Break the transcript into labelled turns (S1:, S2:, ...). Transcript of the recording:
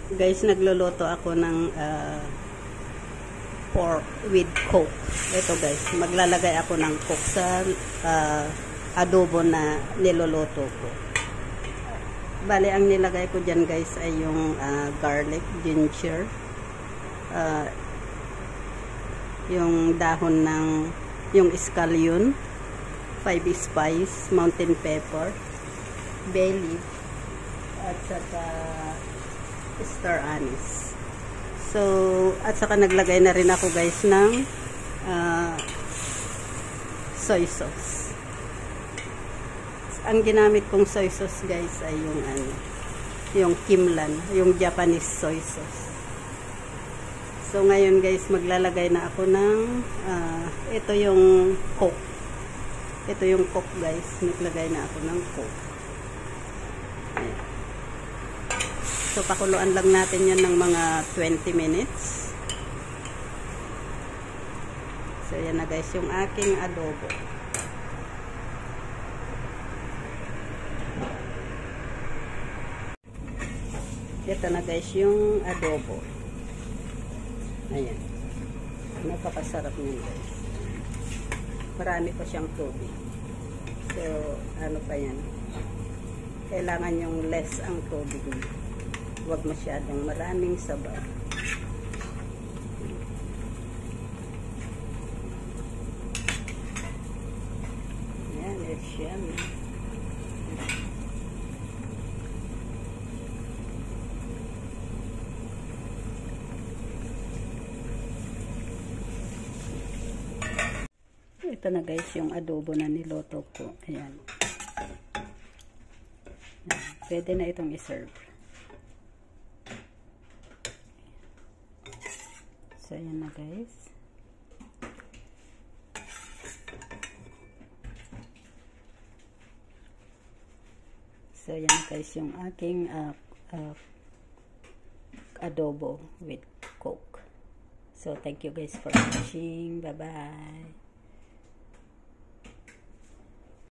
S1: Guys, nagluluto ako ng pork with coke. Ito guys, maglalagay ako ng coke sa adobo na niluluto ko. Bale, ang nilagay ko dyan guys ay yung garlic, ginger, yung dahon ng yung scallion, 5 spice, mountain pepper, bay leaf, at saka star anise. So, at saka naglagay na rin ako guys ng soy sauce. Ang ginamit kong soy sauce guys ay yung yung Kimlan, yung Japanese soy sauce. So ngayon guys, maglalagay na ako ng ito yung coke. Ito yung coke guys, naglagay na ako ng coke. Ayan. So pakuluan lang natin yan ng mga 20 minutes. So yan na guys yung aking adobo. Ito na guys yung adobo. Ayan. Napakasarap niyan guys. Marami pa siyang tubig. So, ano pa yan? Kailangan yung less ang tubig niya. Huwag masyadong maraming sabaw. Ayan, it's yummy. Ito na guys yung adobo na niloto ko. Ayan. Pwede na itong iserve. So ayan na guys. So ayan guys yung aking adobo with coke. So thank you guys for watching. Bye bye.